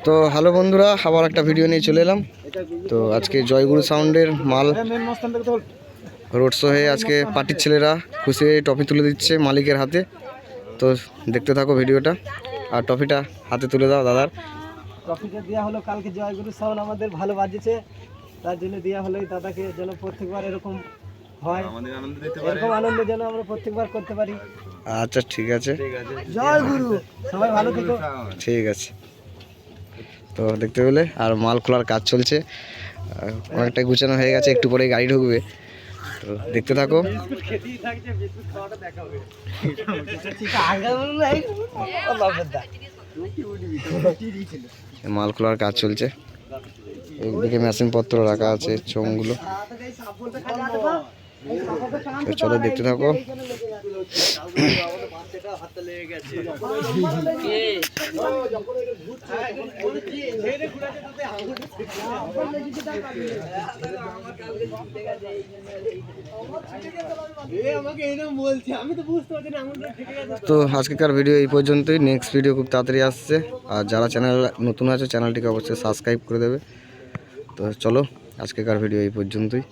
তো হ্যালো বন্ধুরা, আবার একটা ভিডিও নিয়ে চলে এলাম। তো আজকে জয়গুরু সাউন্ডের মাল রোড শো হয়ে আজকে পার্টির ছেলেরা খুশি হয়ে ট্রফি তুলে দিচ্ছে মালিকের হাতে। তো দেখতে থাকো ভিডিওটা, আর ট্রফিটা হাতে তুলে দাও দাদার। ট্রফিটা দেওয়া হলো কালকে জয়গুরু সাউন্ড আমাদের ভালো বাজিয়েছে, তার জন্য দেওয়া হলো এই দাদাকে, যেন প্রত্যেকবার এরকম হয়, এরকম আনন্দ যেন আমরা প্রত্যেকবার করতে পারি। আচ্ছা ঠিক আছে, জয় গুরু, সবাই ভালো থেকো। ঠিক আছে। তো দেখতে পেলে আর মাল খোলার কাজ চলছে, অনেকটা গুছানো হয়ে গেছে, একটু পরে গাড়ি ঢুকবে। তো দেখতে থাকো। মাল খোলার কাজ চলছে, একদিকে মেশিন পত্র রাখা আছে, চোঙগুলো। চলো দেখতে থাকো। তো আজকেকার ভিডিও এই পর্যন্তই, নেক্সট ভিডিও খুব তাড়াতাড়ি আসছে। আর যারা চ্যানেল নতুন আছে চ্যানেলটিকে অবশ্যই সাবস্ক্রাইব করে দেবে। তো চলো আজকেকার ভিডিও এই পর্যন্তই।